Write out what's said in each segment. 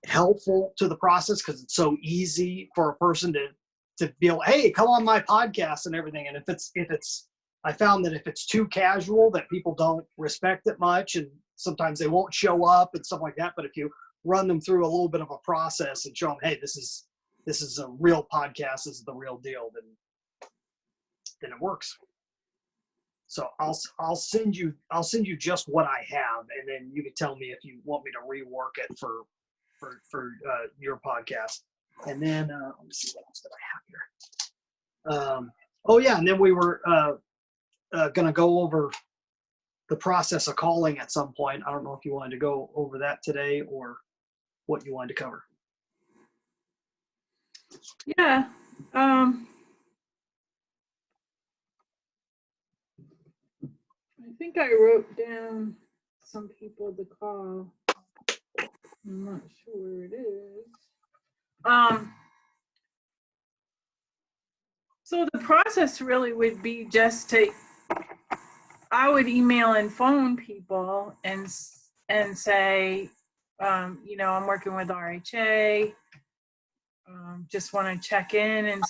helpful to the process because it's so easy for a person to be able, hey, come on my podcast and everything. And if it's, I found that if it's too casual, that people don't respect it much, and sometimes they won't show up and stuff like that. But if you run them through a little bit of a process and show them, hey, this is a real podcast, this is the real deal, then it works. So I'll send you just what I have, and then you can tell me if you want me to rework it for your podcast. And then let me see what else did I have here. Oh yeah, and then we were going to go over the process of calling at some point. I don't know if you wanted to go over that today or what you wanted to cover. Yeah. I think I wrote down some people to call. I'm not sure where it is. So the process really would be just I would email and phone people and say, I'm working with RHA. Just want to check in and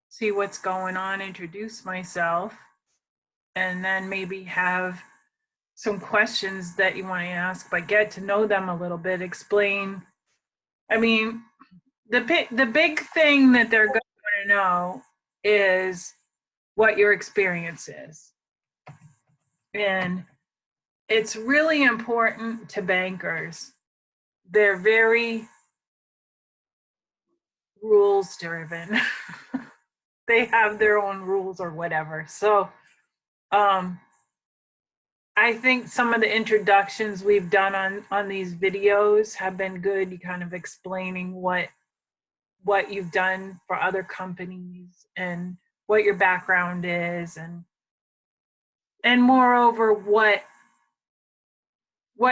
see what's going on, introduce myself, and then maybe have some questions that you want to ask, but get to know them a little bit, explain. I mean, the big thing that they're going to want to know is what your experience is. And it's really important to bankers. They're very rules driven. They have their own rules or whatever. So I think some of the introductions we've done on these videos have been good, kind of explaining what you've done for other companies and what your background is, and moreover what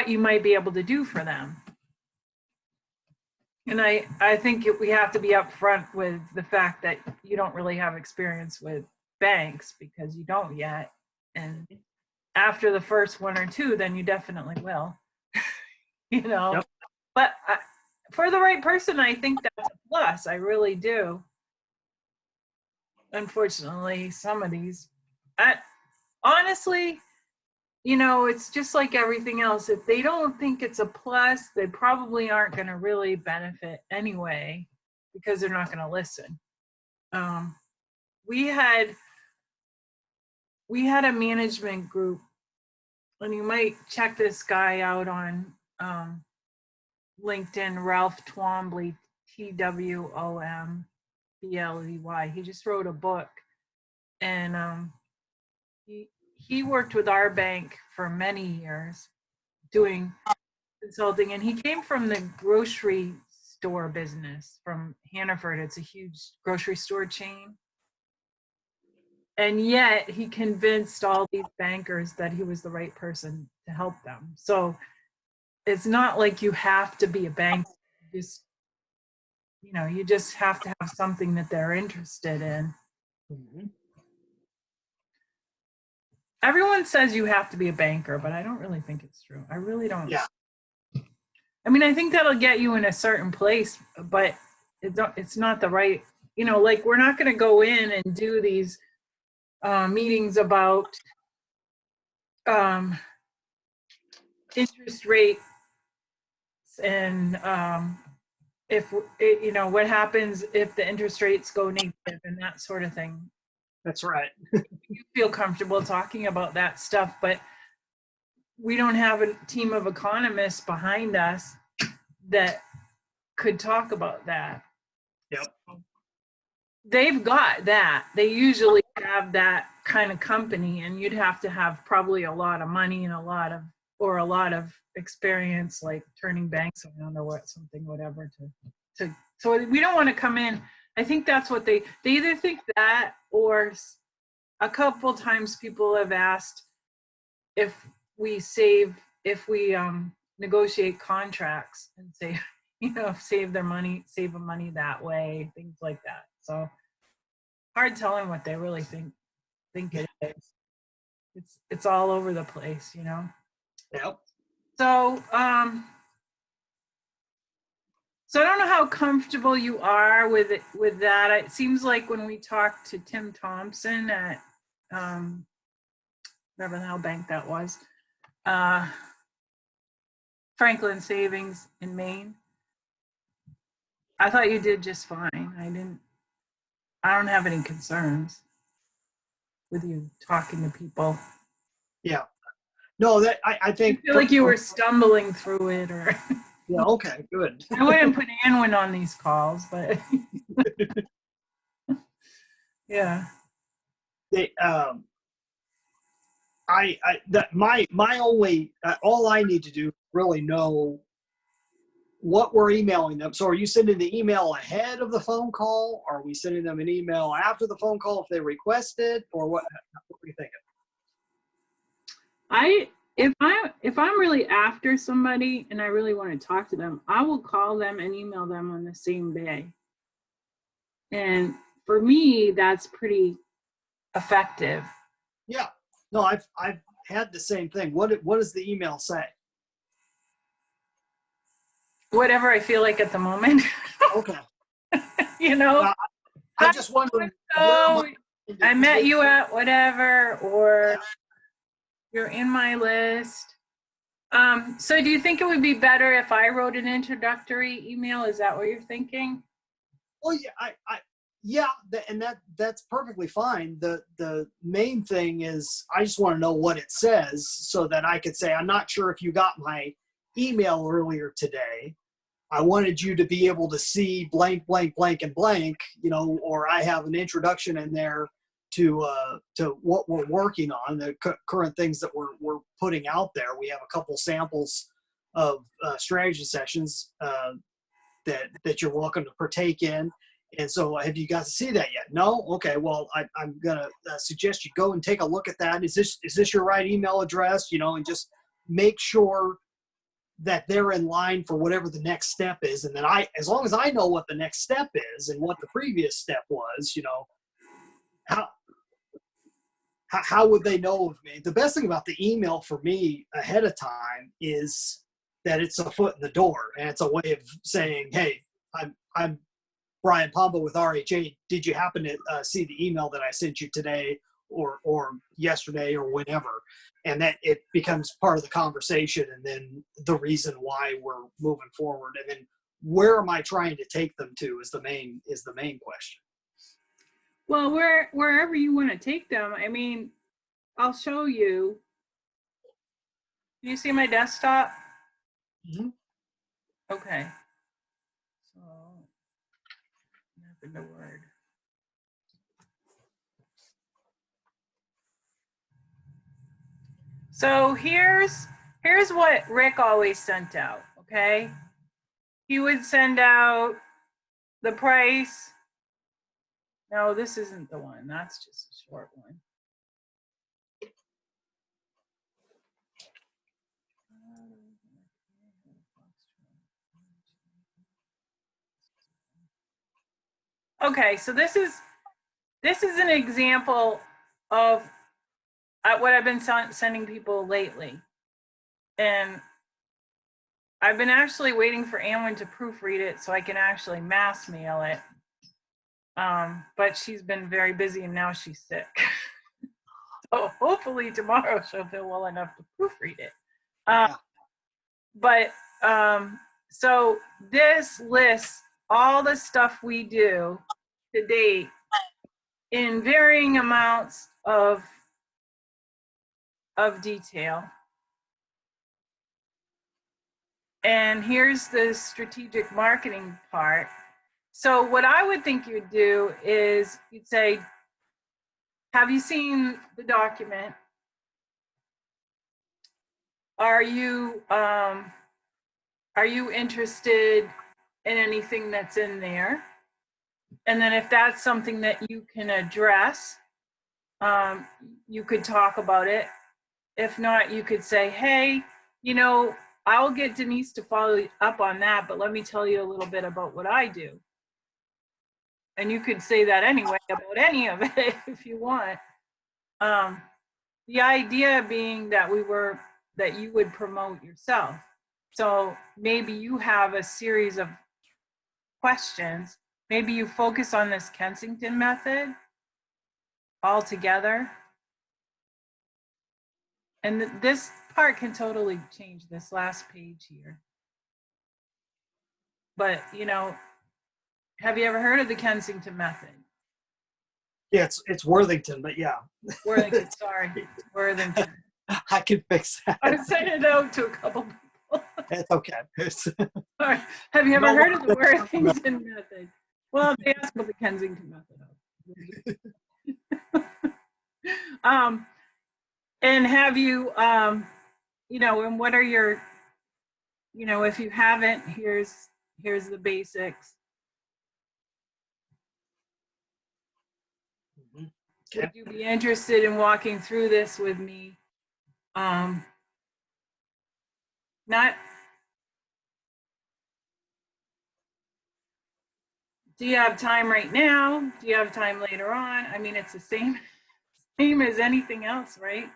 you might be able to do for them. And I think we have to be upfront with the fact that you don't really have experience with banks because you don't yet. And after the first one or two, then you definitely will. Yep. But for the right person, I think that's a plus. I really do. Unfortunately, some of these, honestly, it's just like everything else. If they don't think it's a plus, they probably aren't going to really benefit anyway because they're not going to listen. We had a management group, and you might check this guy out on LinkedIn, Ralph Twombly, Twombley. He just wrote a book, and he worked with our bank for many years doing consulting, and he came from the grocery store business from Hannaford. It's a huge grocery store chain. And yet he convinced all these bankers that he was the right person to help them. So it's not like you have to be a banker. You just have to have something that they're interested in. Mm-hmm. Everyone says you have to be a banker, but I don't really think it's true. I really don't. Yeah. I mean, I think that'll get you in a certain place, but it's not the right, like we're not going to go in and do these meetings about interest rates and if what happens if the interest rates go negative and that sort of thing. That's right. You feel comfortable talking about that stuff, but we don't have a team of economists behind us that could talk about that. Yep. So they've got that. They usually have that kind of company, and you'd have to have probably a lot of money and a lot of experience, like turning banks around or whatever. So we don't want to come in. I think that's what they either think that, or a couple times people have asked if we negotiate contracts and say, save them money that way, things like that. So hard telling what they really think it is. It's all over the place, Yep. So So I don't know how comfortable you are with it, with that. It seems like when we talked to Tim Thompson at whatever the hell bank that was, Franklin Savings in Maine. I thought you did just fine. I don't have any concerns with you talking to people. Yeah. No, that I think. I feel like you were stumbling through it, or Yeah. Okay. Good. I wouldn't put Anwin on these calls, but yeah. They, that my only all I need to do really know what we're emailing them. So are you sending the email ahead of the phone call? Are we sending them an email after the phone call if they request it, or what are you thinking? If I'm really after somebody and I really want to talk to them, I will call them and email them on the same day. And for me, that's pretty effective. Yeah. No, I've had the same thing. What does the email say? Whatever I feel like at the moment. Okay. You know, I just wondering. so I met you at whatever, or you're in my list. So do you think it would be better if I wrote an introductory email? Is that what you're thinking? Well, yeah, and that's perfectly fine. The main thing is I just want to know what it says so that I could say, I'm not sure if you got my email earlier today. I wanted you to be able to see blank, blank, blank, and blank, or I have an introduction in there to what we're working on, the current things that we're putting out there. We have a couple samples of strategy sessions that you're welcome to partake in. And so have you got to see that yet? No? Okay, well, I'm going to suggest you go and take a look at that. Is this your right email address? And just make sure that they're in line for whatever the next step is. And then as long as I know what the next step is and what the previous step was, how would they know of me? The best thing about the email for me ahead of time is that it's a foot in the door, and it's a way of saying, hey, I'm Brian Pomba with RHA. Did you happen to see the email that I sent you today or yesterday or whenever? And that it becomes part of the conversation, and then the reason why we're moving forward, and then where am I trying to take them to is the main question. Well, wherever you want to take them. I mean, I'll show you. Do you see my desktop? Mm-hmm. Okay. So, nothing to word. So here's what Rick always sent out, okay? He would send out the price. No, this isn't the one. That's just a short one. Okay, so this is an example of what I've been sending people lately. And I've been actually waiting for Anwin to proofread it so I can actually mass mail it. But she's been very busy and now she's sick. So hopefully tomorrow she'll feel well enough to proofread it. But so this lists all the stuff we do to date in varying amounts of detail. And here's the strategic marketing part. So what I would think you'd do is you'd say, have you seen the document? Are you interested in anything that's in there? And then if that's something that you can address, you could talk about it. If not, you could say, hey, I'll get Denise to follow up on that, but let me tell you a little bit about what I do. And you could say that anyway about any of it if you want. The idea being that you would promote yourself. So maybe you have a series of questions, maybe you focus on this Kensington method altogether. And this part can totally change, this last page here. But, you know, have you ever heard of the Kensington method? Yeah, it's Worthington, but yeah. Worthington, sorry, Worthington. I can fix that. I was sending it out to a couple people. It's okay. All right. Have you ever No, heard of the Worthington method? Well, they asked about the Kensington method. And have you, you know, and what are your, you know, if you haven't, here's the basics. Okay. Would you be interested in walking through this with me? Not, do you have time right now? Do you have time later on? I mean, it's the same as anything else, right?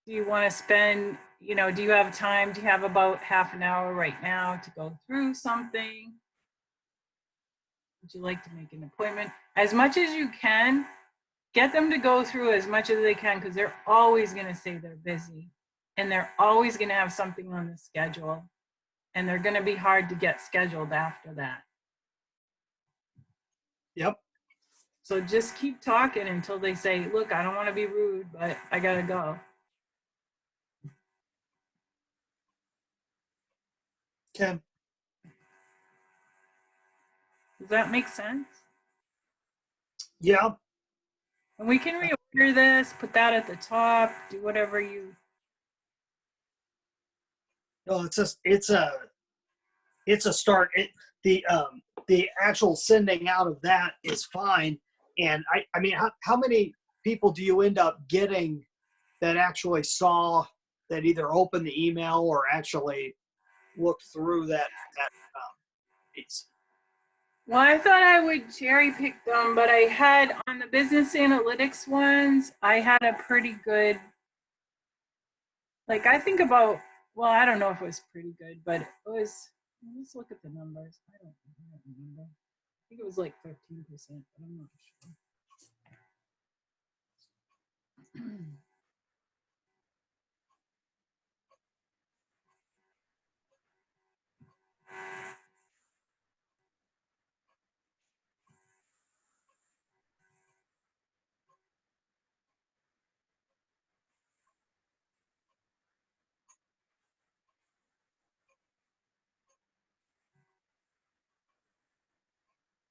Do you want to spend, you know, do you have time? Do you have about half an hour right now to go through something? Would you like to make an appointment? As much as you can, get them to go through as much as they can, because they're always going to say they're busy, and they're always going to have something on the schedule, and they're going to be hard to get scheduled after that. Yep. So just keep talking until they say, look, I don't want to be rude, but I got to go. Okay. Does that make sense? Yeah. And we can reorder this, put that at the top, do whatever you. No, it's a start. The actual sending out of that is fine. And I mean, how many people do you end up getting that actually saw that, either opened the email or actually looked through that piece? Well, I thought I would cherry pick them, but I had on the business analytics ones, I had a pretty good, like I think about, well, I don't know if it was pretty good, but it was, let's look at the numbers. I don't remember. I think it was like 13%, but I'm not sure.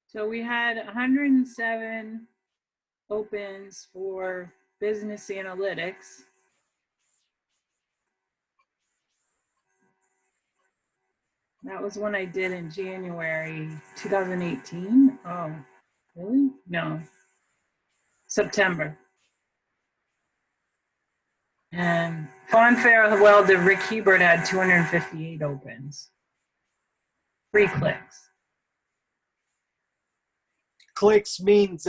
So we had 107 opens for business analytics. That was one I did in January 2018. Oh, really? No. September. And Fawn Farewell to Rick Hebert had 258 opens. 3 clicks. Clicks means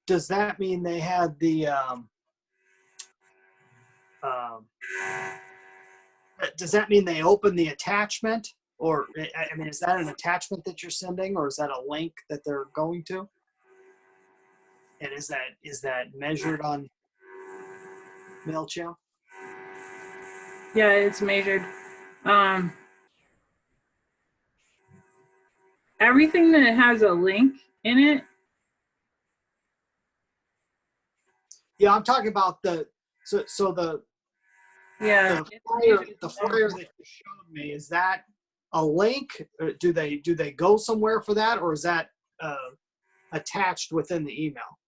does that mean they had the does that mean they opened the attachment? Or, I mean, is that an attachment that you're sending, or is that a link that they're going to? And is that measured on MailChimp? Yeah, it's measured. Everything that has a link in it. Yeah, I'm talking about the Yeah. the flyer that you showed me. Is that a link? Do they go somewhere for that, or is that attached within the email?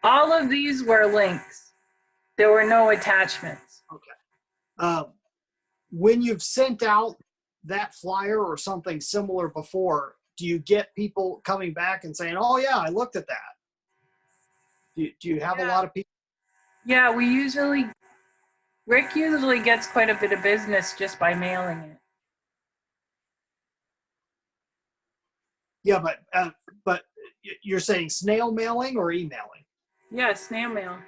All of these were links. There were no attachments. Okay. When you've sent out that flyer or something similar before, do you get people coming back and saying, "Oh yeah, I looked at that"? Do you have a lot of people? Yeah, Rick usually gets quite a bit of business just by mailing it. Yeah, but you're saying snail mailing or emailing? Yeah, snail mail.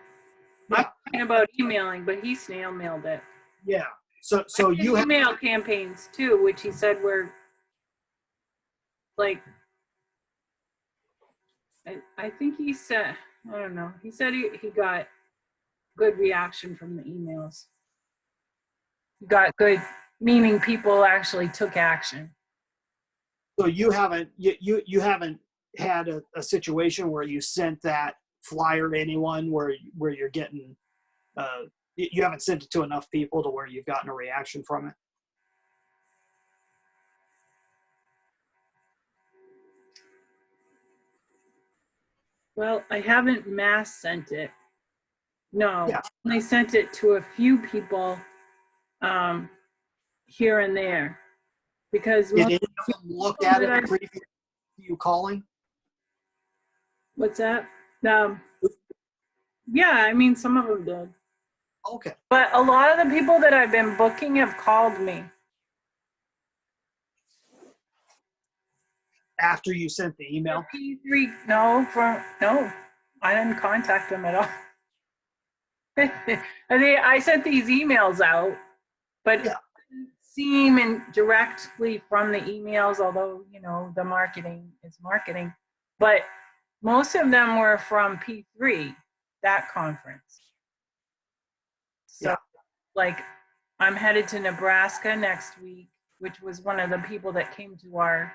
Yeah. I'm talking about emailing, but he snail mailed it. Yeah. So you have email campaigns too, which he said were like, I think he said, I don't know. He said he got good reaction from the emails. Got good, meaning people actually took action. so you haven't had a situation where you sent that flyer to anyone where you're getting you haven't sent it to enough people to where you've gotten a reaction from it? Well, I haven't mass sent it. No, Yeah. I sent it to a few people here and there because Did any of them look at it previous to you calling? What's that? Yeah, I mean, some of them did. Okay. But a lot of the people that I've been booking have called me. After you sent the email? P3, no, I didn't contact them at all. I sent these emails out, but Yeah. seem and directly from the emails, although, the marketing is marketing, but most of them were from P3, that conference. So, yeah. like, I'm headed to Nebraska next week, which was one of the people that came to our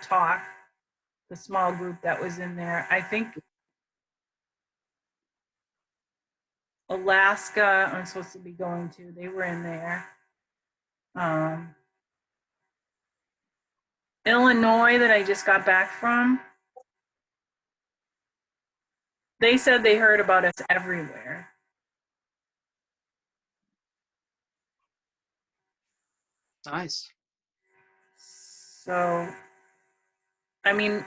talk, the small group that was in there. I think Alaska, I'm supposed to be going to, they were in there. Illinois, that I just got back from, they said they heard about us everywhere. Nice. So, I mean,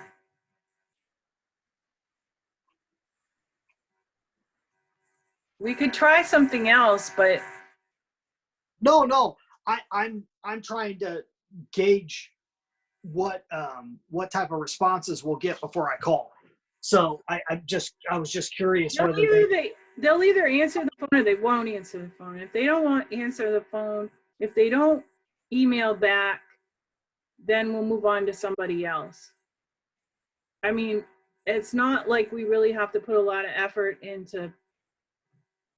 we could try something else, but No. I'm trying to gauge what type of responses we'll get before I call. So I was just curious whether they'll either answer the phone or they won't answer the phone. If they don't want to answer the phone, if they don't email back, then we'll move on to somebody else. I mean, it's not like we really have to put a lot of effort into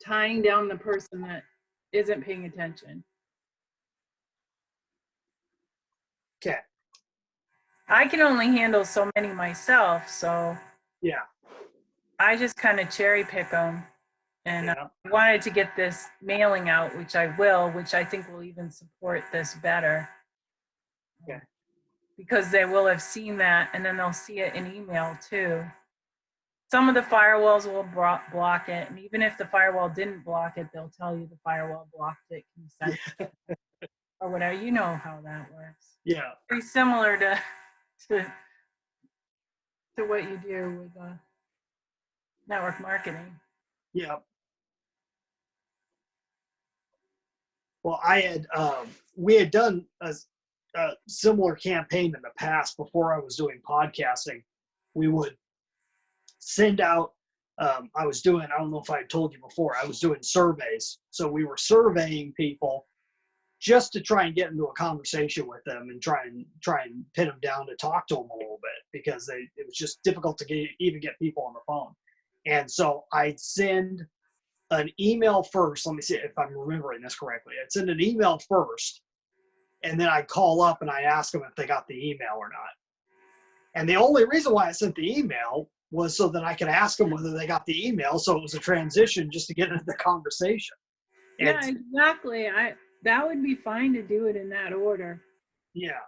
tying down the person that isn't paying attention. Okay. I can only handle so many myself, so Yeah. I just kind of cherry pick them. And Yeah. I wanted to get this mailing out, which I will, which I think will even support this better. Okay. Because they will have seen that, and then they'll see it in email too. Some of the firewalls will block it, and even if the firewall didn't block it, they'll tell you the firewall blocked it. Can you send it? Or whatever. You know how that works. Yeah. Very similar to what you do with network marketing. Yeah. Well, we had done a similar campaign in the past before I was doing podcasting. We would send out, I don't know if I told you before, I was doing surveys. So we were surveying people just to try and get into a conversation with them and try and pin them down to talk to them a little bit, because it was just difficult to even get people on the phone. And so I'd send an email first. Let me see if I'm remembering this correctly. I'd send an email first, and then I'd call up and I'd ask them if they got the email or not. And the only reason why I sent the email was so that I could ask them whether they got the email. So it was a transition just to get into the conversation. Yeah, exactly. That would be fine to do it in that order. Yeah.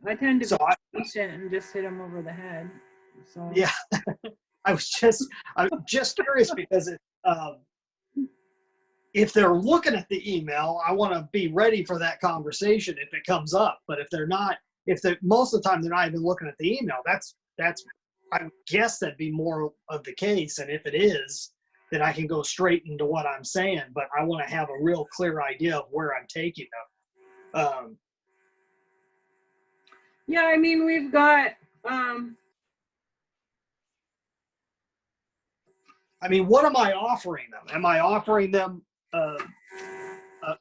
I tend to be patient and just hit them over the head. So yeah. I'm just curious because if they're looking at the email, I want to be ready for that conversation if it comes up. But if they're not, most of the time they're not even looking at the email, that's I would guess that'd be more of the case. And if it is, then I can go straight into what I'm saying. But I want to have a real clear idea of where I'm taking them. Yeah, I mean, we've got I mean, what am I offering them? Am I offering them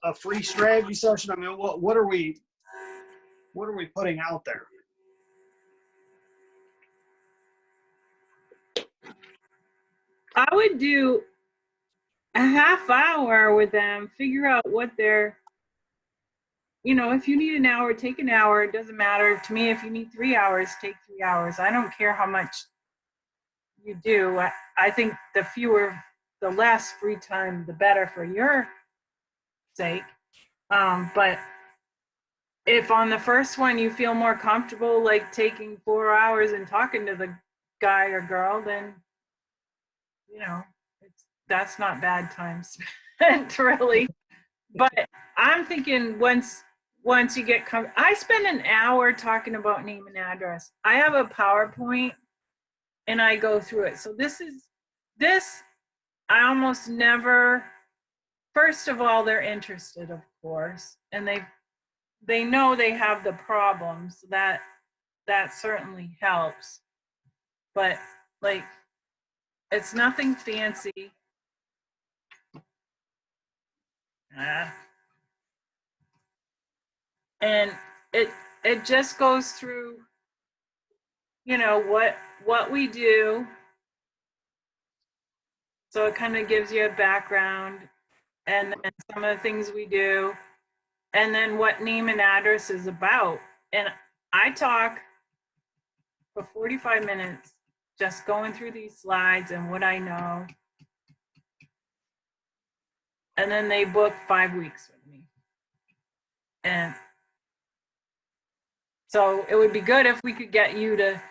a free strategy session? I mean, what are we putting out there? I would do a half hour with them, figure out what they're, if you need an hour, take an hour. It doesn't matter to me. If you need 3 hours, take 3 hours. I don't care how much you do. I think the less free time, the better for your sake. But if on the first one you feel more comfortable, like taking 4 hours and talking to the guy or girl, then, that's not bad time spent, really. But I'm thinking once you get I spend an hour talking about name and address. I have a PowerPoint and I go through it. So this I almost never. First of all, they're interested, of course, and they know they have the problems. That certainly helps. But like, it's nothing fancy. And it just goes through, what we do. So it kind of gives you a background, and then some of the things we do, and then what name and address is about. And I talk for 45 minutes just going through these slides and what I know. And then they book 5 weeks with me. And so it would be good if we could get you to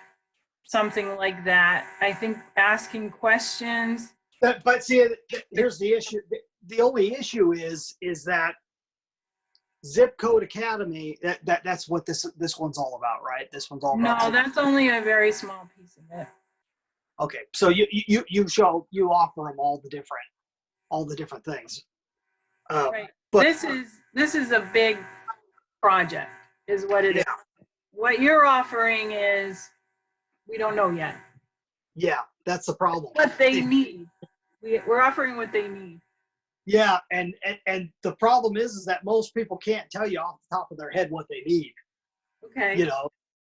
something like that. I think asking questions. But see, here's the issue. The only issue is that Zip Code Academy. That's what this one's all about, right? This one's all about. No, that's only a very small piece of it. Okay, so you offer them all the different things. Right. But this is a big project, is what it is. What you're offering is, we don't know yet. Yeah, that's the problem. What they need. We're offering what they need. Yeah, and the problem is that most people can't tell you off the top of their head what they need. Okay.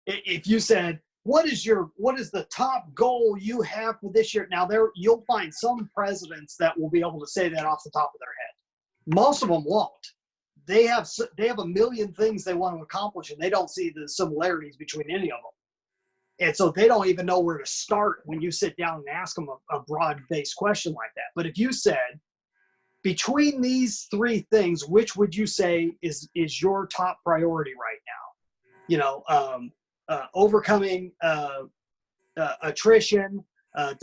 If you said, what is the top goal you have for this year? Now you'll find some presidents that will be able to say that off the top of their head. Most of them won't. They have a million things they want to accomplish, and they don't see the similarities between any of them. And so they don't even know where to start when you sit down and ask them a broad-based question like that. But if you said, between these 3 things, which would you say is your top priority right now? Overcoming attrition, and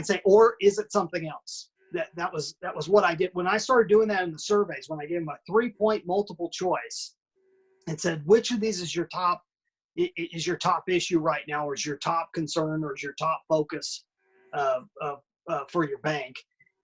say, or is it something else? That was what I did when I started doing that in the surveys. When I gave them a 3-point multiple choice and said, which of these is your top issue right now, or is your top concern, or is your top focus for your bank,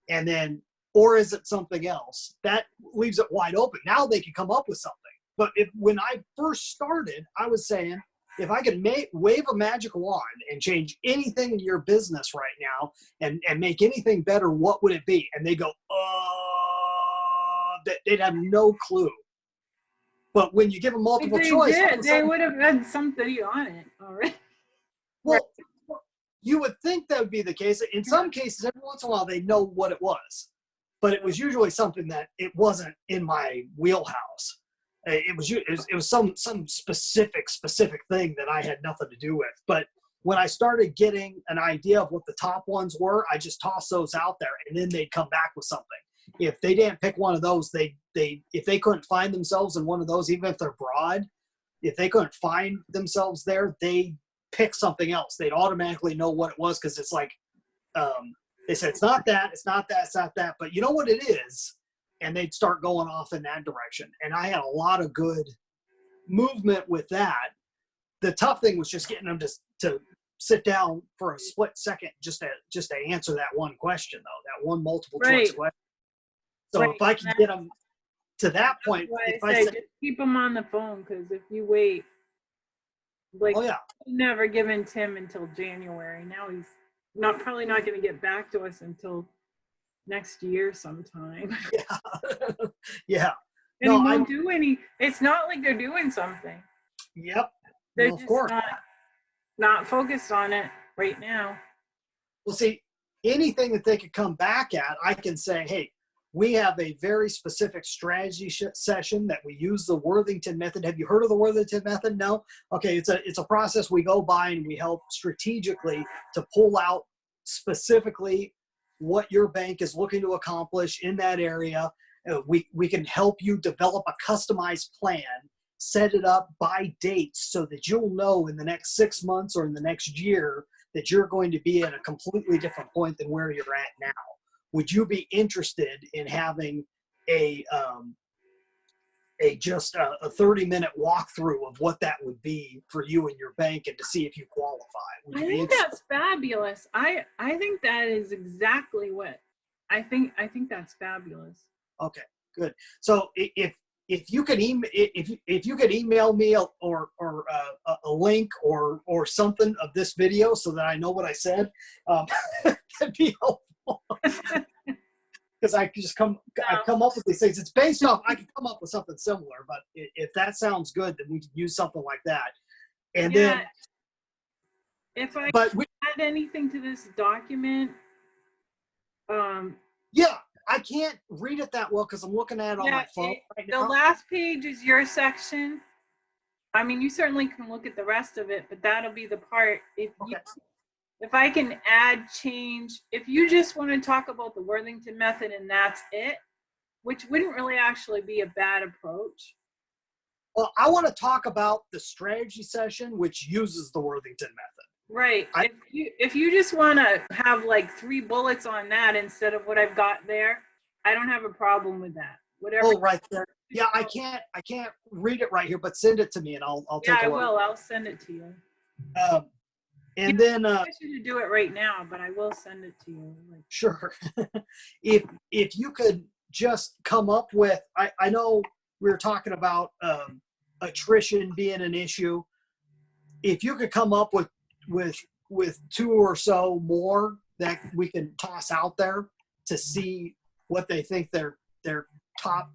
and then, or is it something else? That leaves it wide open. Now they can come up with something. But when I first started, I was saying, if I could wave a magic wand and change anything in your business right now and make anything better, what would it be? And they go, they'd have no clue. But when you give them multiple choice, they would have had somebody on it already. Well, you would think that would be the case. In some cases, every once in a while, they know what it was. But it was usually something that it wasn't in my wheelhouse. It was some specific thing that I had nothing to do with. But when I started getting an idea of what the top ones were, I just tossed those out there, and then they'd come back with something. If they didn't pick one of those, if they couldn't find themselves in one of those, even if they're broad, if they couldn't find themselves there, they pick something else. They'd automatically know what it was, because it's like they said, it's not that, it's not that, it's not that, but you know what it is? And they'd start going off in that direction. And I had a lot of good movement with that. The tough thing was just getting them to sit down for a split second just to answer that one question, though, that one multiple choice question. So if I can get them to that point, if I say, just keep them on the phone, because if you wait, never given Tim until January. Now he's probably not going to get back to us until next year sometime. Yeah. Yeah. And No, he won't do any, it's not like they're doing something. Yep. They're No, of just course. not focused on it right now. Well, see, anything that they could come back at, I can say, hey, we have a very specific strategy session that we use the Worthington Method. Have you heard of the Worthington Method? No? Okay, it's a process we go by and we help strategically to pull out specifically what your bank is looking to accomplish in that area. We can help you develop a customized plan, set it up by dates so that you'll know in the next 6 months or in the next year that you're going to be at a completely different point than where you're at now. Would you be interested in having a just a 30-minute walkthrough of what that would be for you and your bank and to see if you qualify? Would you I be think interested? that's fabulous. I think that is exactly what I think that's fabulous. Okay, good. So if you could email if you could email me a link or something of this video so that I know what I said, that'd be helpful. Because I come up with these things. It's based off. I can come up with something similar, but if that sounds good, then we can use something like that. And then, if I but add anything to this document, yeah, I can't read it that well because I'm looking at it on my phone right now. The last page is your section. I mean, you certainly can look at the rest of it, but that'll be the part. If I can add, change, if you just want to talk about the Worthington Method and that's it, which wouldn't really actually be a bad approach. Well, I want to talk about the strategy session, which uses the Worthington Method. Right. If you just want to have like 3 bullets on that instead of what I've got there, I don't have a problem with that. Whatever. Oh, right there. Yeah, I can't read it right here, but send it to me and I'll take a look. Yeah, I will. I'll send it to you. And then I should do it right now, but I will send it to you. Sure. if you could just come up with, I know we were talking about attrition being an issue. If you could come up with 2 or so more that we can toss out there to see what they think their top,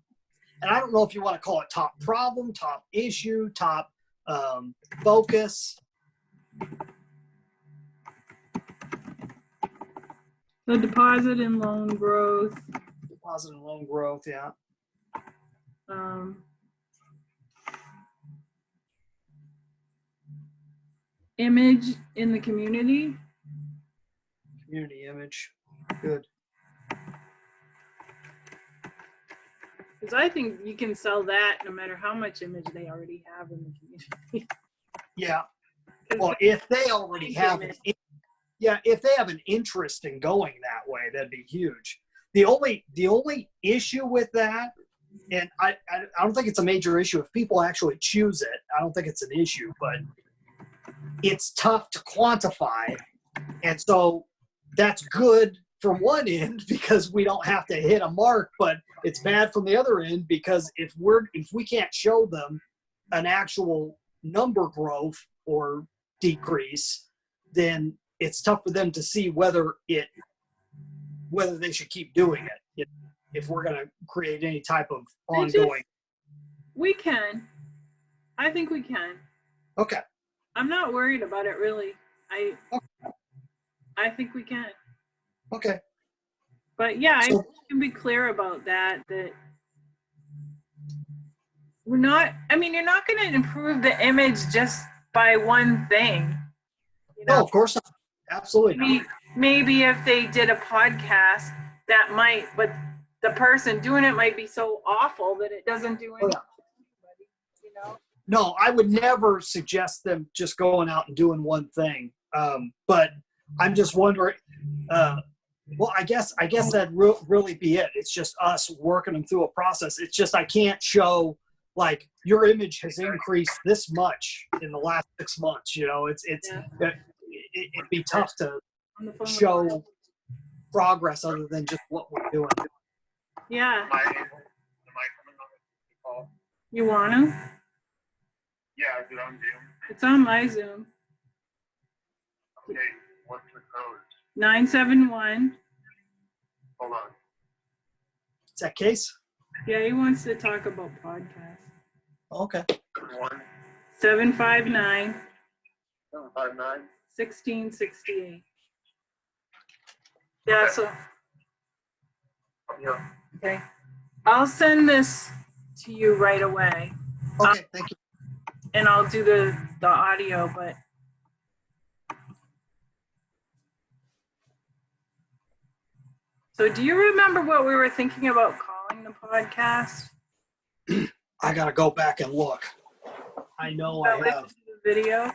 and I don't know if you want to call it top problem, top issue, top focus. The deposit and loan growth. Deposit and loan growth, yeah. Image in the community. Community image, good. Because I think you can sell that no matter how much image they already have in the community. Yeah. Well, if they already have if they have an interest in going that way, that'd be huge. The only issue with that, and I don't think it's a major issue if people actually choose it. I don't think it's an issue, but it's tough to quantify. And so that's good from one end because we don't have to hit a mark, but it's bad from the other end because if we can't show them an actual number growth or decrease, then it's tough for them to see whether they should keep doing it if we're going to create any type of ongoing. We can. I think we can. Okay. I'm not worried about it really. I think we can. Okay. But yeah, I can be clear about that we're not, I mean, you're not going to improve the image just by one thing. No, of course not. Absolutely not. Maybe if they did a podcast, that might, but the person doing it might be so awful that it doesn't do anything for anybody, No, I would never suggest them just going out and doing one thing. But I'm just wondering, well, I guess that'd really be it. It's just us working them through a process. It's just I can't show, like, your image has increased this much in the last 6 months. It'd be tough to show progress other than just what we're doing. Yeah. Am I coming on the call? You want to? Yeah, is it on Zoom? It's on my Zoom. Okay, what's the code? 971 Hold on. Is that Case? Yeah, he wants to talk about podcasts. Okay. 759 759. 1668. Yeah, so Yeah. okay. I'll send this to you right away. Okay, thank you. And I'll do the audio, but so do you remember what we were thinking about calling the podcast? I gotta go back and look. I know I Listen have. to the video.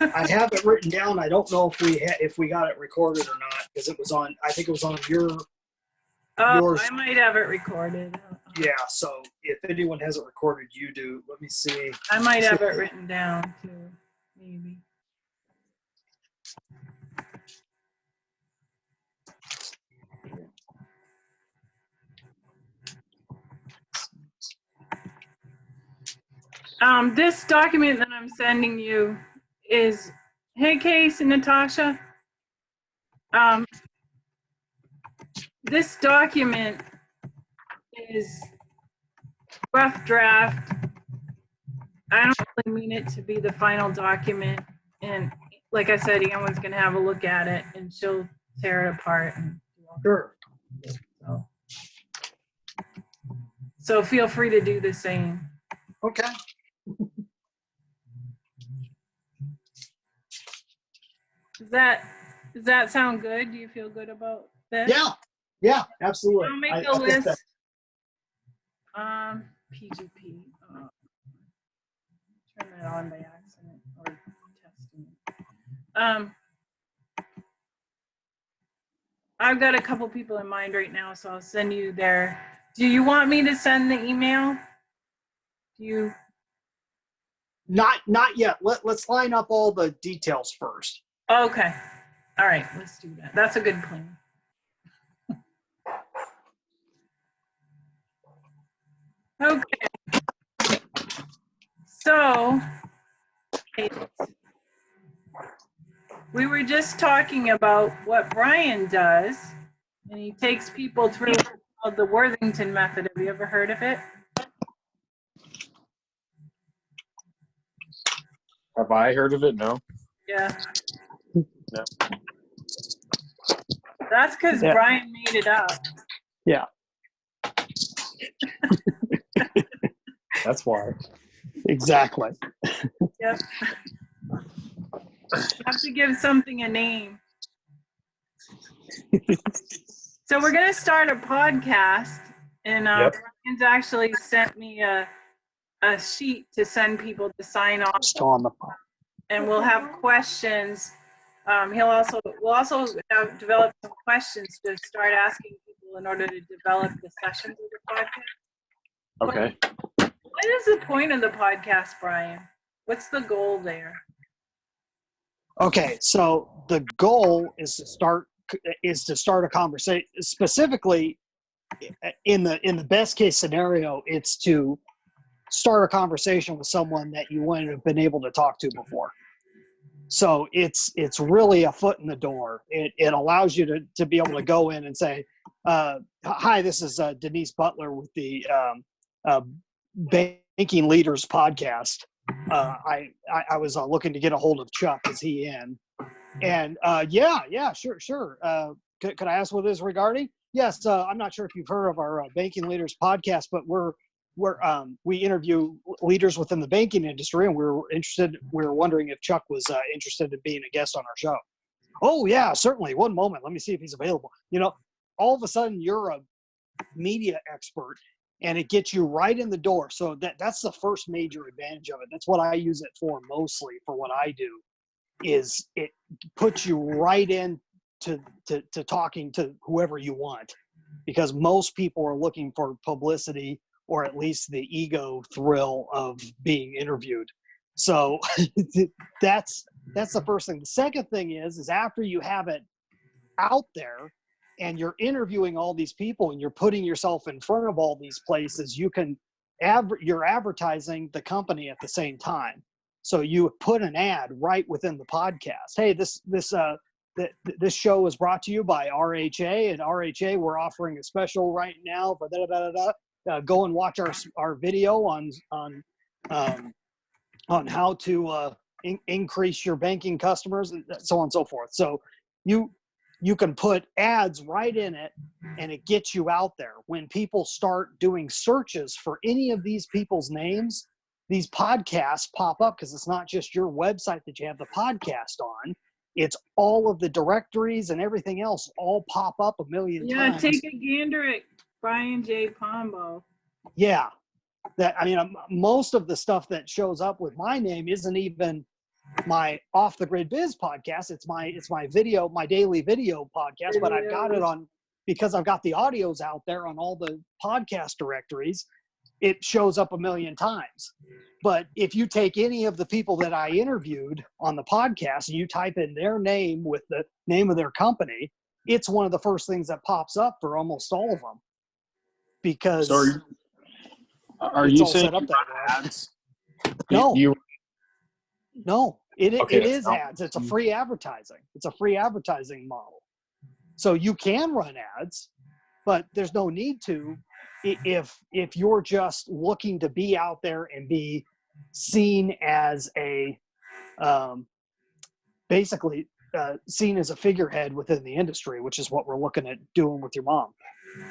I have it written down. I don't know if we got it recorded or not because it was on. I think it was on yours. I might have it recorded. Yeah. So if anyone has it recorded, you do. Let me see. I might have it written down too, maybe. This document that I'm sending you is, hey, Case and Natasha. This document is rough draft. I don't really mean it to be the final document. And like I said, Anne's going to have a look at it and she'll tear it apart. And Sure. So feel free to do the same. Okay. Does that sound good? Do you feel good about this? Yeah. Yeah. Absolutely. I'll make a I think list. that- PGP. Turn that on by accident or testing it. I've got a couple people in mind right now, so I'll send you there. Do you want me to send the email? Do you? Not yet. Let's line up all the details first. Okay. All right. Let's do that. That's a good plan. Okay. So we were just talking about what Brian does, and he takes people through the Worthington Method. Have you ever heard of it? Have I heard of it? No. Yeah. No. That's because Brian made it up. Yeah. That's why. Exactly. Yep. You have to give something a name. So we're going to start a podcast, and Brian's actually sent me a sheet to send people to sign off. Still on the phone. And we'll have questions. We'll also have developed some questions to start asking people in order to develop the sessions of the podcast. Okay. What is the point of the podcast, Brian? What's the goal there? Okay, so the goal is to start a conversation. Specifically, in the best case scenario, it's to start a conversation with someone that you wouldn't have been able to talk to before. So it's really a foot in the door. It allows you to be able to go in and say, "Hi, this is Denise Butler with the Banking Leaders podcast. I was looking to get a hold of Chuck. Is he in?" And yeah, sure. Could I ask what this is regarding? Yes, I'm not sure if you've heard of our Banking Leaders podcast, but we interview leaders within the banking industry, and we were wondering if Chuck was interested in being a guest on our show. Oh yeah, certainly. One moment, let me see if he's available. All of a sudden you're a media expert, and it gets you right in the door. So that's the first major advantage of it. That's what I use it for mostly for what I do, is it puts you right in to talking to whoever you want, because most people are looking for publicity, or at least the ego thrill of being interviewed. So that's the first thing. The second thing is after you have it out there and you're interviewing all these people and you're putting yourself in front of all these places, you're advertising the company at the same time. So you put an ad right within the podcast. Hey, this this show is brought to you by RHA, and RHA, we're offering a special right now for go and watch our video on how to increase your banking customers, and so on and so forth. So you can put ads right in it, and it gets you out there. When people start doing searches for any of these people's names, these podcasts pop up, because it's not just your website that you have the podcast on. It's all of the directories and everything else all pop up a million times. Yeah, take a gander at Brian J. Pombo. Yeah. Most of the stuff that shows up with my name isn't even my Off the Grid Biz podcast. It's my video, my daily video podcast, but I've got it on, because I've got the audios out there on all the podcast directories. It shows up a million times. But if you take any of the people that I interviewed on the podcast and you type in their name with the name of their company, it's one of the first things that pops up for almost all of them. Because are you saying set up that way. ads? No, it is not, ads. It's a free advertising. It's a free advertising model. So you can run ads, but there's no need to if you're just looking to be out there and be seen as seen as a figurehead within the industry, which is what we're looking at doing with your mom.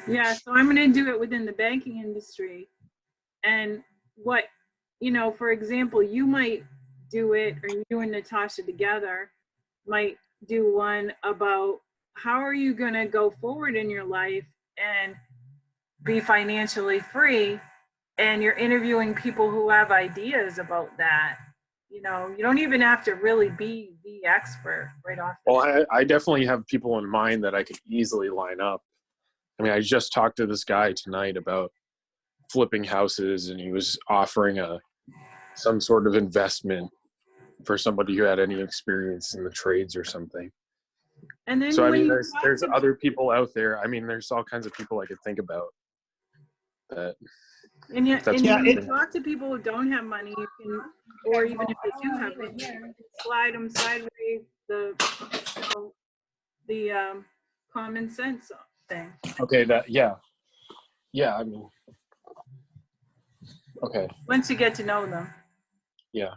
Yeah, so I'm going to do it within the banking industry. And for example, you might do it, or you and Natasha together might do one about how are you going to go forward in your life and be financially free. And you're interviewing people who have ideas about that. You don't even have to really be the expert right off. Well, I definitely have people in mind that I could easily line up. I mean, I just talked to this guy tonight about flipping houses, and he was offering some sort of investment for somebody who had any experience in the trades or something. And then so there's other people out there. I mean, there's all kinds of people I could think about. When you talk to people who don't have money, you can, or even if they do have it, slide them sideways the common sense thing. Okay, I mean, okay. Once you get to know them. Yeah.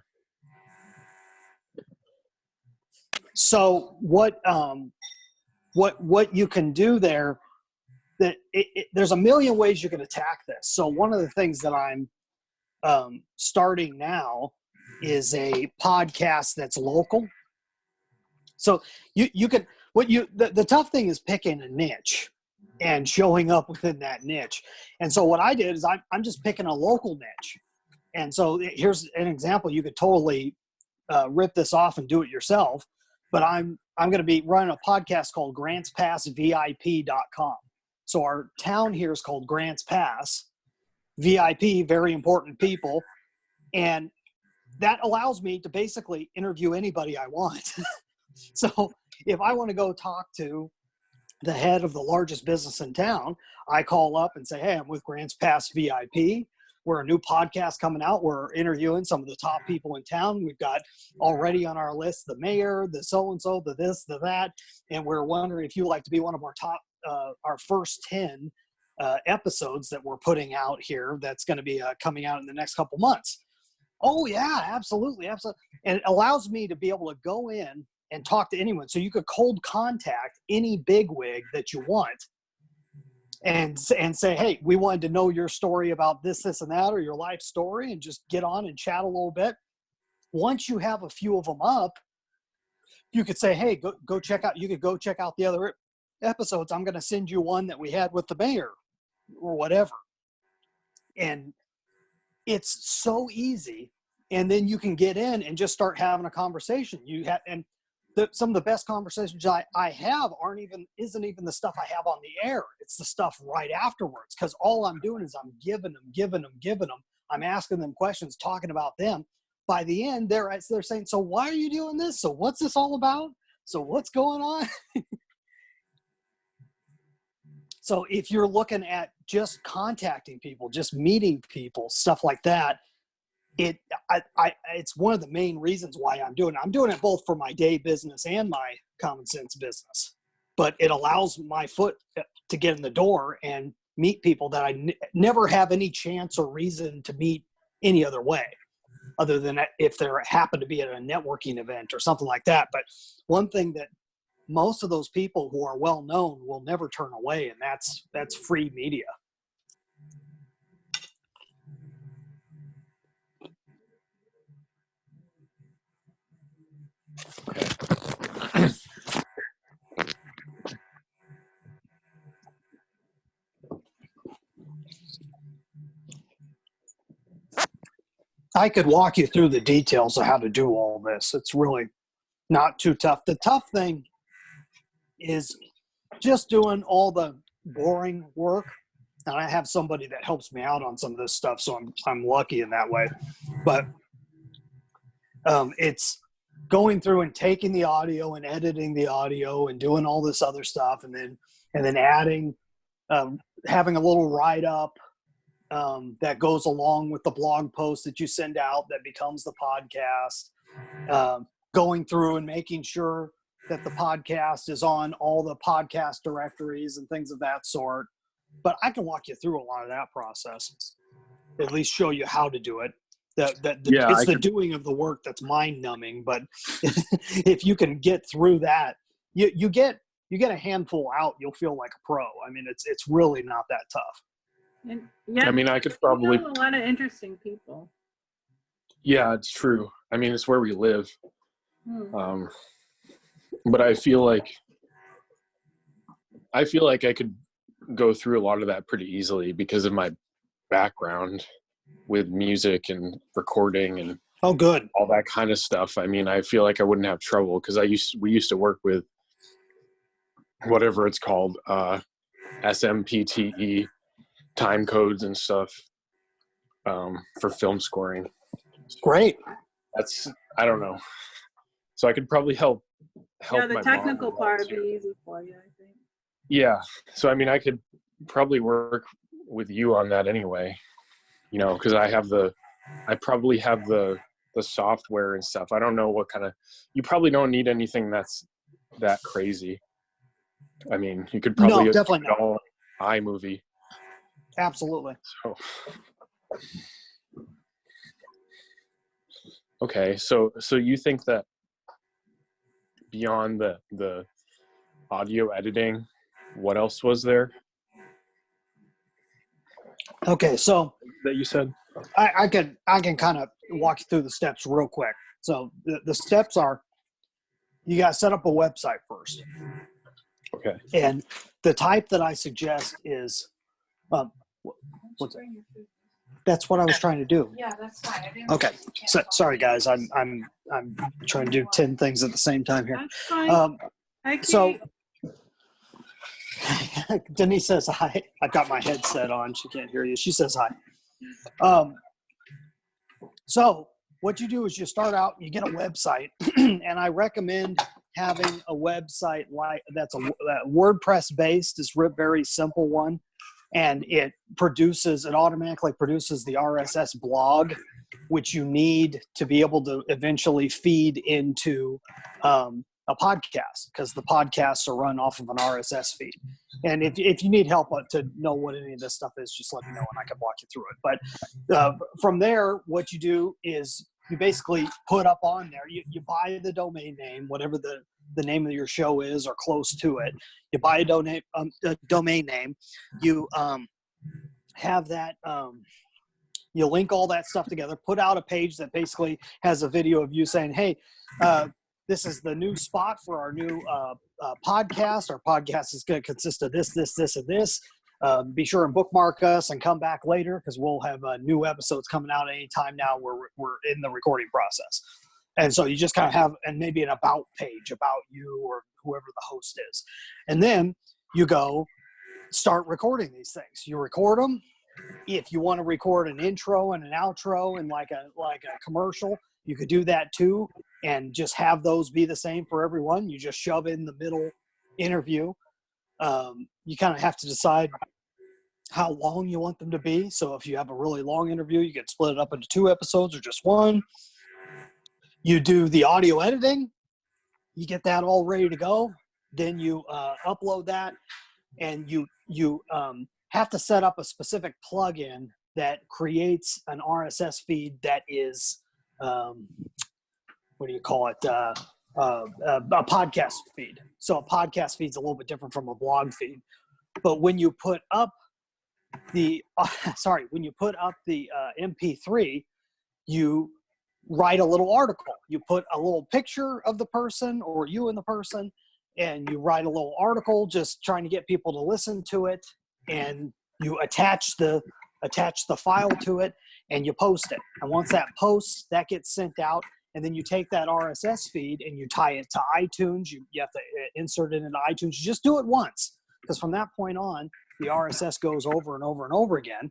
So what you can do there, that there's a million ways you can attack this. So one of the things that I'm starting now is a podcast that's local. So you could, the tough thing is picking a niche and showing up within that niche. And so what I did is I'm just picking a local niche. And so here's an example. You could totally rip this off and do it yourself. But I'm going to be running a podcast called GrantsPassVIP.com. So our town here is called Grants Pass. VIP, very important people. And that allows me to basically interview anybody I want. So if I want to go talk to the head of the largest business in town, I call up and say, hey, I'm with Grants Pass VIP. We're a new podcast coming out. We're interviewing some of the top people in town. We've got already on our list the mayor, the so-and-so, the this, the that. And we're wondering if you'd like to be one of our top, our first 10 episodes that we're putting out here that's going to be coming out in the next couple months. Oh, yeah, absolutely. Absolutely. And it allows me to be able to go in and talk to anyone. So you could cold contact any bigwig that you want. And say, hey, we wanted to know your story about this, and that, or your life story, and just get on and chat a little bit. Once you have a few of them up, you could say, hey, go check out. You could go check out the other episodes. I'm going to send you one that we had with the mayor, or whatever. And it's so easy. And then you can get in and just start having a conversation. Some of the best conversations I have isn't even the stuff I have on the air. It's the stuff right afterwards, because all I'm doing is I'm giving them. I'm asking them questions, talking about them. By the end, they're saying, so why are you doing this? So what's this all about? So what's going on? So if you're looking at just contacting people, just meeting people, stuff like that, it's one of the main reasons why I'm doing it. I'm doing it both for my day business and my common sense business, but it allows my foot to get in the door and meet people that I never have any chance or reason to meet any other way, other than if there happen to be at a networking event or something like that. But one thing that most of those people who are well known will never turn away, and that's free media. I could walk you through the details of how to do all this. It's really not too tough. The tough thing is just doing all the boring work. And I have somebody that helps me out on some of this stuff, so I'm lucky in that way. But it's going through and taking the audio and editing the audio and doing all this other stuff, and then adding, having a little write-up that goes along with the blog post that you send out that becomes the podcast, going through and making sure that the podcast is on all the podcast directories and things of that sort. But I can walk you through a lot of that process, at least show you how to do it. It's the doing of the work that's mind numbing, but if you can get through that, you get a handful out, you'll feel like a pro. I mean, it's really not that tough. And yeah, I mean, I could probably know a lot of interesting people. Yeah, it's true. I mean, it's where we live. But I feel like I could go through a lot of that pretty easily because of my background with music and recording and good, all that kind of stuff. I mean, I feel like I wouldn't have trouble because we used to work with whatever it's called, SMPTE time codes and stuff for film scoring. Great. I don't know. So I could probably help. Yeah, the my technical mom part would be easy for you, I think. Yeah. So I mean, I could probably work with you on that anyway. You know, because I probably have the software and stuff. I don't know what kind of. You probably don't need anything that's that crazy. I mean, you could probably no, definitely not. all iMovie. Absolutely. So. Okay, so you think that beyond the audio editing, what else was there? Okay, so That you said? I can kind of walk you through the steps real quick. So the steps are, you got to set up a website first. Okay. And the type that I suggest is, what's it? That's what I was trying to do. Yeah, that's fine. Okay. So, sorry guys, I'm trying to do 10 things at the same time here. That's fine. So Denise says hi. I've got my headset on. She can't hear you. She says hi. So what you do is you start out, you get a website, and I recommend having a website that's a WordPress based. Is a very simple one. And it automatically produces the RSS blog, which you need to be able to eventually feed into a podcast, because the podcasts are run off of an RSS feed. And if you need help to know what any of this stuff is, just let me know and I can walk you through it. But from there, what you do is you basically put up on there, you buy the domain name, whatever the name of your show is or close to it. You buy a domain name. You have that, you link all that stuff together, put out a page that basically has a video of you saying, hey, this is the new spot for our new podcast. Our podcast is going to consist of this, this, this, and this. Be sure and bookmark us and come back later, because we'll have new episodes coming out any time now where we're in the recording process. And so you just kind of have, and maybe an about page about you or whoever the host is. And then you go start recording these things. You record them. If you want to record an intro and an outro and like a commercial, you could do that too, and just have those be the same for everyone. You just shove in the middle interview. You kind of have to decide how long you want them to be. So if you have a really long interview, you can split it up into 2 episodes or just 1. You do the audio editing, you get that all ready to go. Then you upload that, and you have to set up a specific plugin that creates an RSS feed that is, what do you call it? A podcast feed. So a podcast feed's a little bit different from a blog feed. But when you put up the MP3, you write a little article. You put a little picture of the person or you and the person, and you write a little article just trying to get people to listen to it, and you attach the file to it, and you post it. And once that posts, that gets sent out, and then you take that RSS feed and you tie it to iTunes. You have to insert it into iTunes. You just do it once, because from that point on, the RSS goes over and over and over again.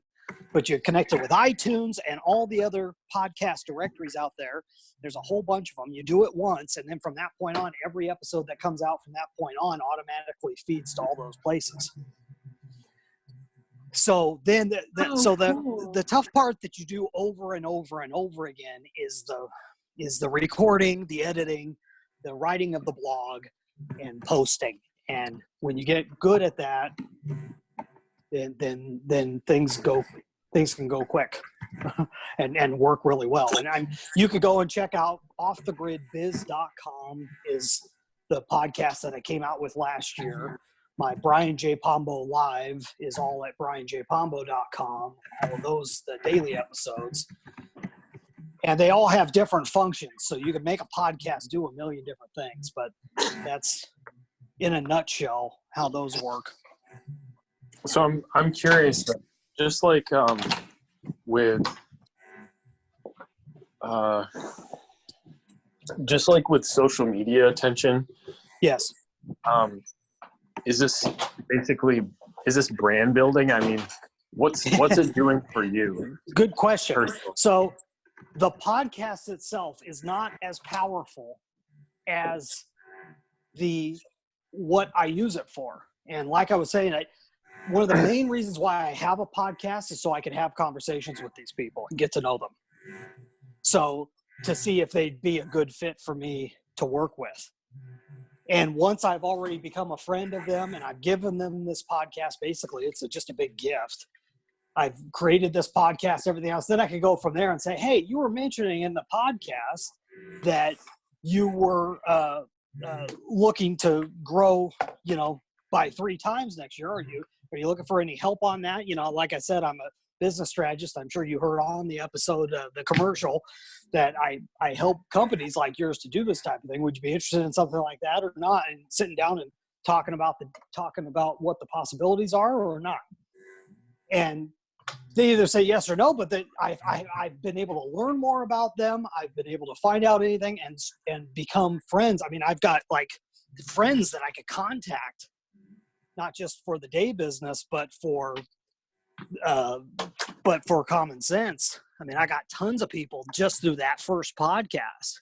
But you're connected with iTunes and all the other podcast directories out there. There's a whole bunch of them. You do it once, and then from that point on, every episode that comes out from that point on automatically feeds to all those places. So then the tough part that you do over and over and over again is the recording, the editing, the writing of the blog, and posting. And when you get good at that, then things can go quick and work really well. And you could go and check out offthegridbiz.com is the podcast that I came out with last year. My Brian J. Pombo Live is all at brianjpombo.com. All of those, the daily episodes. And they all have different functions. So you can make a podcast do a million different things, but that's in a nutshell how those work. So I'm curious, just like with social media attention. Yes. Is this brand building? I mean, what's it doing for you? Good question. Personally? So the podcast itself is not as powerful as what I use it for. And like I was saying, one of the main reasons why I have a podcast is so I can have conversations with these people and get to know them. So to see if they'd be a good fit for me to work with. And once I've already become a friend of them and I've given them this podcast, basically it's just a big gift. I've created this podcast, everything else. Then I can go from there and say, hey, you were mentioning in the podcast that you were looking to grow, by 3 times next year. Are you looking for any help on that? Like I said, I'm a business strategist. I'm sure you heard on the episode, the commercial, that I help companies like yours to do this type of thing. Would you be interested in something like that or not? And sitting down and talking about what the possibilities are or not. And they either say yes or no, but I've been able to learn more about them. I've been able to find out anything and become friends. I mean, I've got like friends that I could contact, not just for the day business, but for common sense. I mean, I got tons of people just through that first podcast.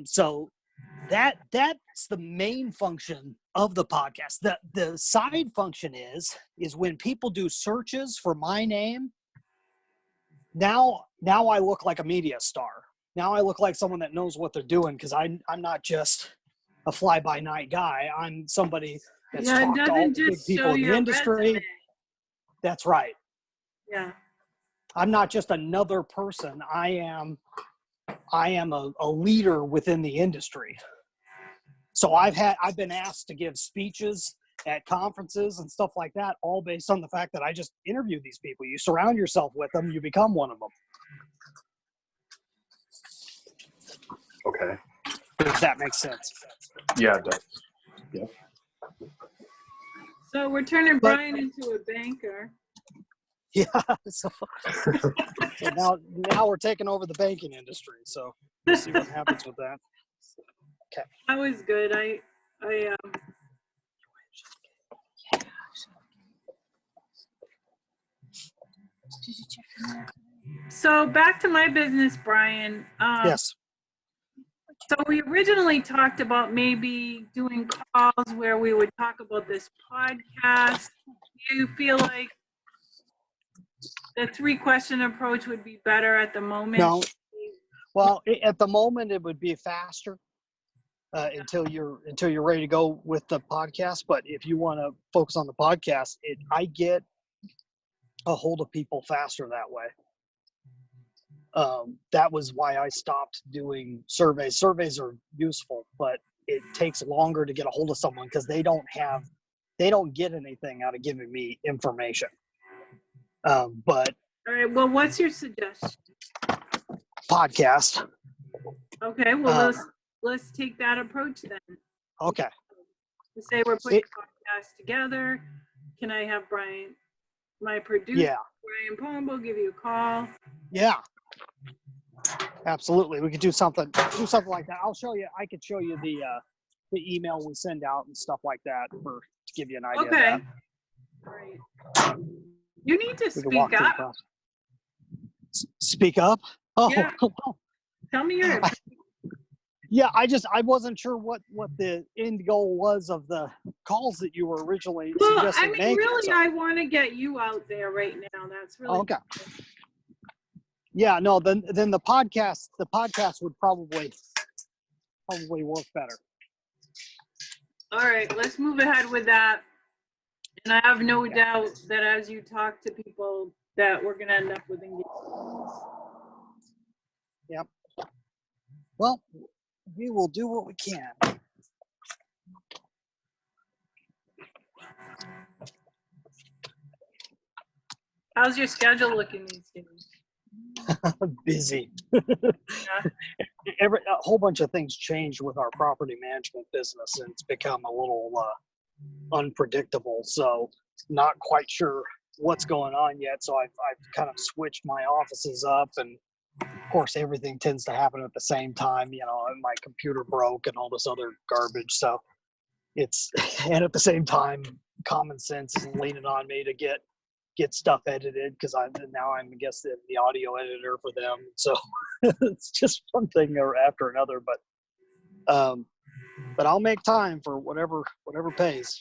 So that's the main function of the podcast. The side function is when people do searches for my name. Now I look like a media star. Now I look like someone that knows what they're doing, because I'm not just a fly-by-night guy. I'm somebody that's talked to all the big people in the industry. Resume. That's right. Yeah. I'm not just another person. I am a leader within the industry. So I've been asked to give speeches at conferences and stuff like that, all based on the fact that I just interview these people. You surround yourself with them, you become one of them. Okay. If that makes sense. Yeah, it does. Yeah. So we're turning Brian into a banker. Yeah. So now we're taking over the banking industry. So we'll see what happens with that. Okay. That was good. So back to my business, Brian. Yes. So we originally talked about maybe doing calls where we would talk about this podcast. Do you feel like the 3-question approach would be better at the moment? No. Well, at the moment it would be faster until you're ready to go with the podcast. But if you want to focus on the podcast, I get a hold of people faster that way. That was why I stopped doing surveys. Surveys are useful, but it takes longer to get a hold of someone because they don't get anything out of giving me information. But all right. Well, what's your suggestion? Podcast. Okay. Well, let's take that approach then. Okay. To say we're putting podcasts together. Can I have Brian, my producer, Brian Pombo, give you a call? Yeah. Absolutely. We could do something like that. I could show you the email we send out and stuff like that to give you an idea. Okay. Of that. Right. You need to speak up. Speak up? Oh, yeah. Tell me your Yeah, I wasn't sure what the end goal was of the calls that you were originally suggesting making. Really, so. I want to get you out there right now. That's really okay. Yeah, no, then the podcast would probably work better. All right, let's move ahead with that. And I have no doubt that as you talk to people that we're going to end up with engagement. Yep. Well, we will do what we can. How's your schedule looking these days? Busy. Yeah. A whole bunch of things changed with our property management business, and it's become a little unpredictable. So not quite sure what's going on yet. So I've kind of switched my offices up, and of course everything tends to happen at the same time. You know, my computer broke and all this other garbage. So and at the same time, common sense is leaning on me to get stuff edited because I'm I guess the audio editor for them. So it's just one thing after another, but I'll make time for whatever pays.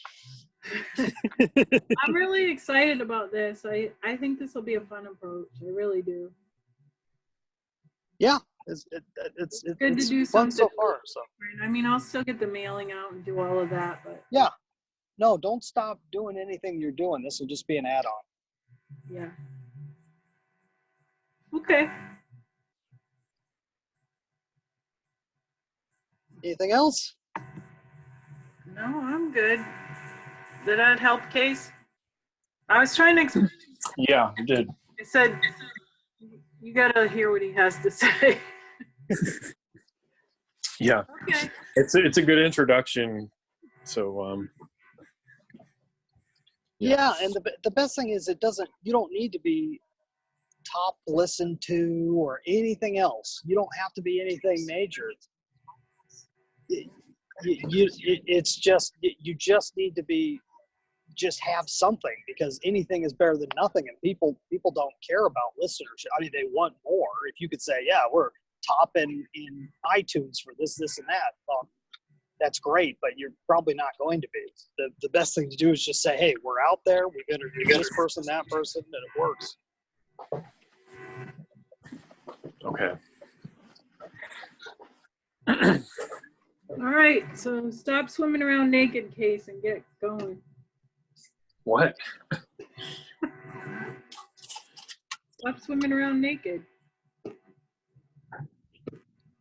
I'm really excited about this. I think this will be a fun approach. I really do. Yeah, it's good to do fun something so far. So I mean, I'll still get the mailing out and do all of that, but yeah, no, don't stop doing anything you're doing. This will just be an add-on. Yeah. Okay. Anything else? No, I'm good. Did that help, Case? I was trying to explain. Yeah, it did. I said, you got to hear what he has to say. Yeah. Okay. It's a good introduction. So, Yeah, and the best thing is you don't need to be top listened to or anything else. You don't have to be anything major. It's just you just need to have something, because anything is better than nothing, and people don't care about listenership. I mean, they want more. If you could say, yeah, we're top in iTunes for this and that, well, that's great, but you're probably not going to be. The best thing to do is just say, hey, we're out there, we've interviewed this person, that person, and it works. okay. All right, so stop swimming around naked, Case, and get going. What? Stop swimming around naked.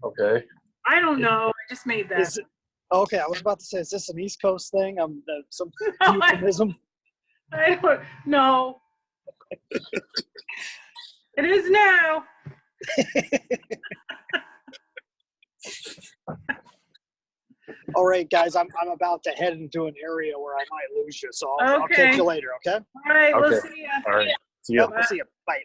Okay. I don't know. I just made that. Okay, I was about to say, is this an East Coast thing? Some euphemism? I don't know. It is now. All right, guys, I'm about to head into an area where I might lose you, so I'll catch you later, okay? All right, Okay. we'll see you. All right. See ya. See you. Bye.